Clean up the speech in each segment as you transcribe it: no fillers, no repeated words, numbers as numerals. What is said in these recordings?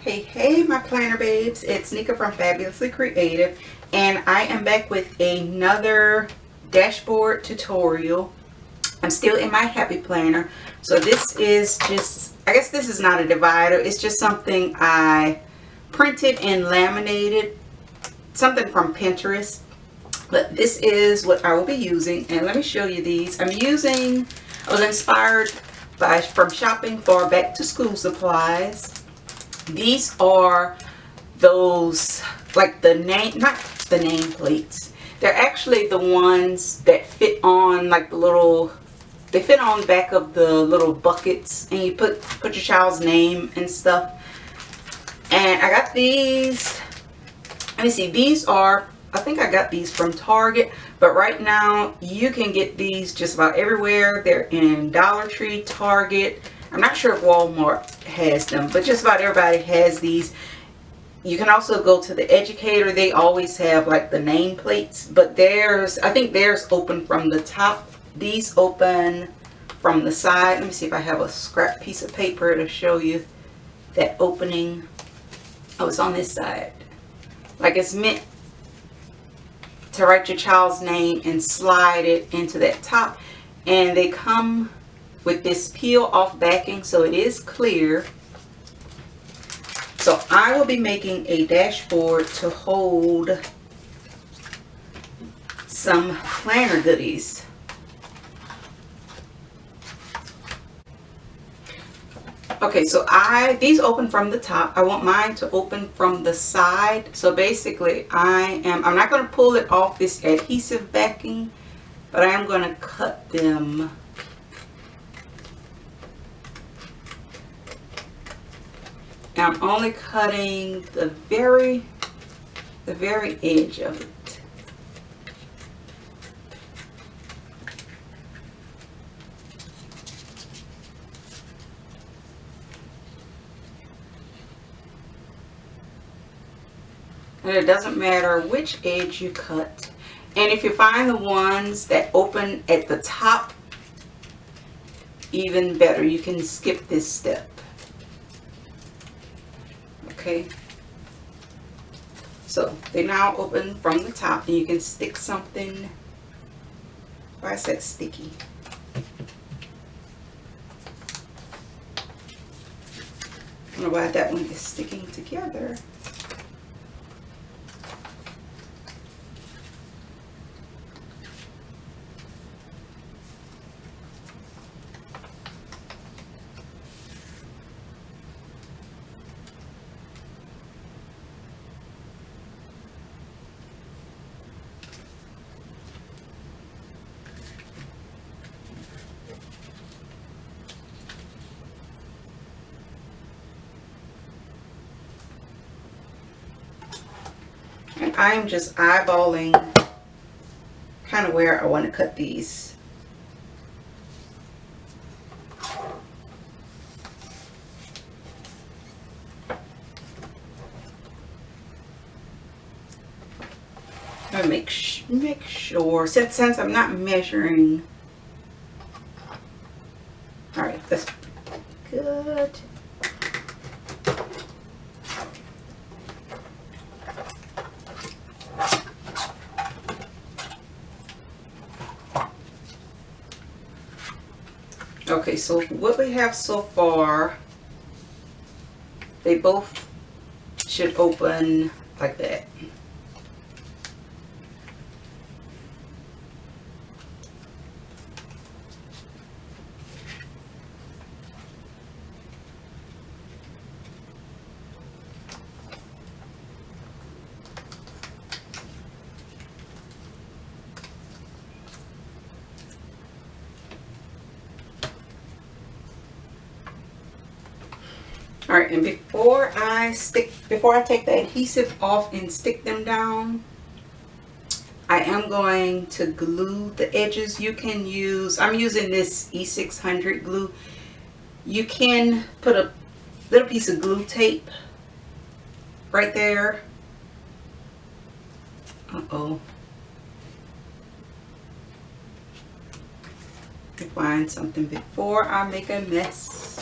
Hey, my planner babes. It's Nika from Fabulously Creative, and I am back with another dashboard tutorial. I'm still in my Happy Planner. So this is just, I guess this is not a divider. It's just something I printed and laminated, something from Pinterest. But this is what I will be using, and let me show you these. I was inspired from shopping for back to school supplies. These are those, like the name, not the name plates. They're actually the ones that fit on like the little, they fit on the back of the little buckets, and you put your child's name and stuff. And I got these, let me see, these are, I think I got these from Target, but right now you can get these just about everywhere. They're in Dollar Tree, Target. I'm not sure if Walmart has them, but just about everybody has these. You can also go to the Educator. They always have like the name plates, but I think theirs open from the top. These open from the side. Let me see if I have a scrap piece of paper to show you that opening. Oh, it's on this side. Like it's meant to write your child's name and slide it into that top. And they come with this peel off backing, so it is clear. So I will be making a dashboard to hold some planner goodies. Okay, so these open from the top. I want mine to open from the side. So basically I'm not going to pull it off this adhesive backing, but I am going to cut them. Now I'm only cutting the very edge of it. And it doesn't matter which edge you cut. And if you find the ones that open at the top, even better. You can skip this step. Okay, so they now open from the top, and you can stick something. Why is that sticky? I don't know why that one is sticking together. And I am just eyeballing kind of where I want to cut these. I'm gonna make sure, since I'm not measuring. All right, that's good. Okay, so what we have so far, they both should open like that. All right, and before I take the adhesive off and stick them down, I am going to glue the edges. You can use, I'm using this E600 glue. You can put a little piece of glue tape right there. Uh-oh. Find something before I make a mess.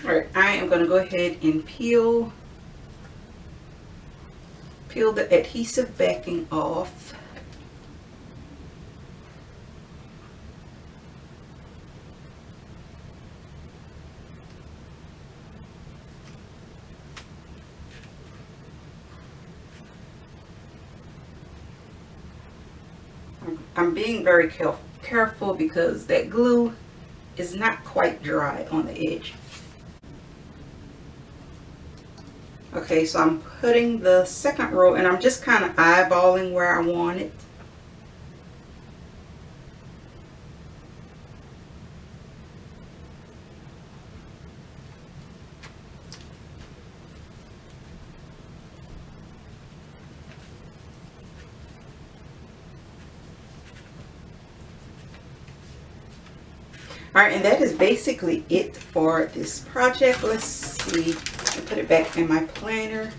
Alright, I am going to go ahead and peel the adhesive backing off. I'm being very careful because that glue is not quite dry on the edge. Okay, so I'm putting the second row, and I'm just kind of eyeballing where I want it. Alright, and that is basically it for this project. Let's see. I put it back in my planner.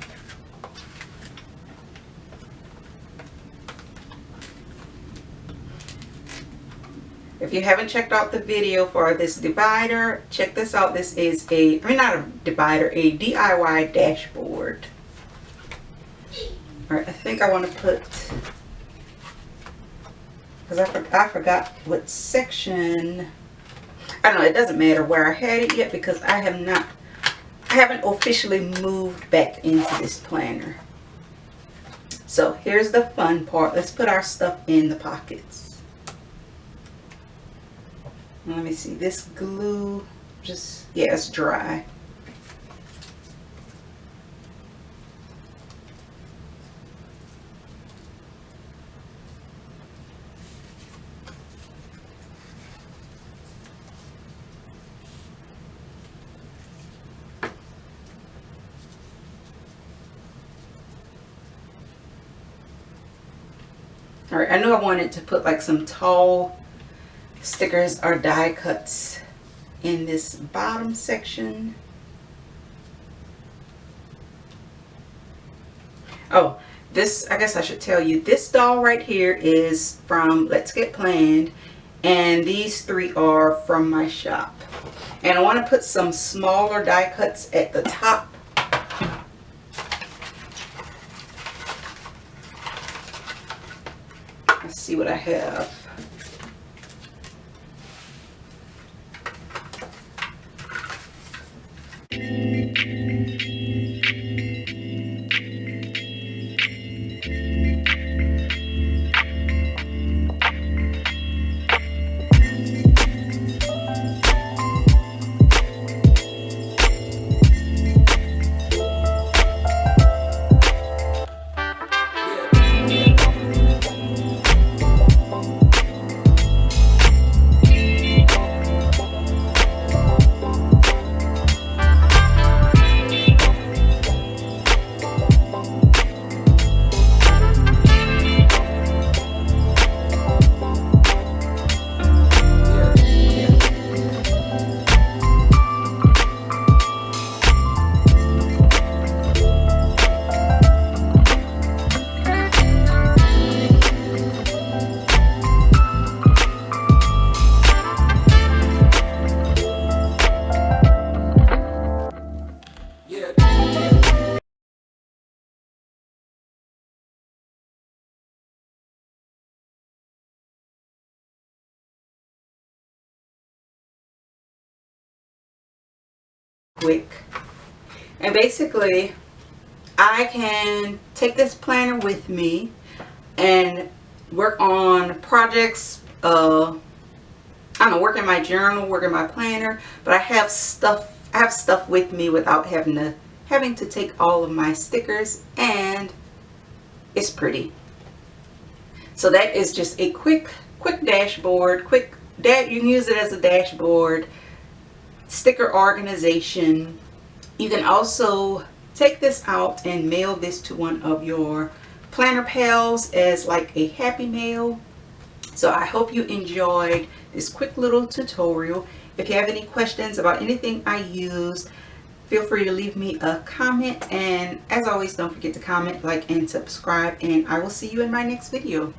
If you haven't checked out the video for this divider, check this out. This is not a divider, a DIY dashboard. Alright, I think I want to put, because I forgot what section. I don't know, it doesn't matter where I had it yet because I haven't officially moved back into this planner. So here's the fun part. Let's put our stuff in the pockets. Let me see, this glue, it's dry. Alright, I knew I wanted to put like some tall stickers or die cuts in this bottom section. Oh, this, I guess I should tell you, this doll right here is from Let's Get Planned, and these three are from my shop. And I want to put some smaller die cuts at the top. Let's see what I have. Quick. And basically I can take this planner with me and work on projects, I don't know, work in my journal, work in my planner, but I have stuff with me without having to take all of my stickers, and it's pretty. So that is just a quick dashboard, you can use it as a dashboard, sticker organization. You can also take this out and mail this to one of your planner pals as like a happy mail. So I hope you enjoyed this quick little tutorial. If you have any questions about anything I used, feel free to leave me a comment, and as always, don't forget to comment, like, and subscribe, and I will see you in my next video.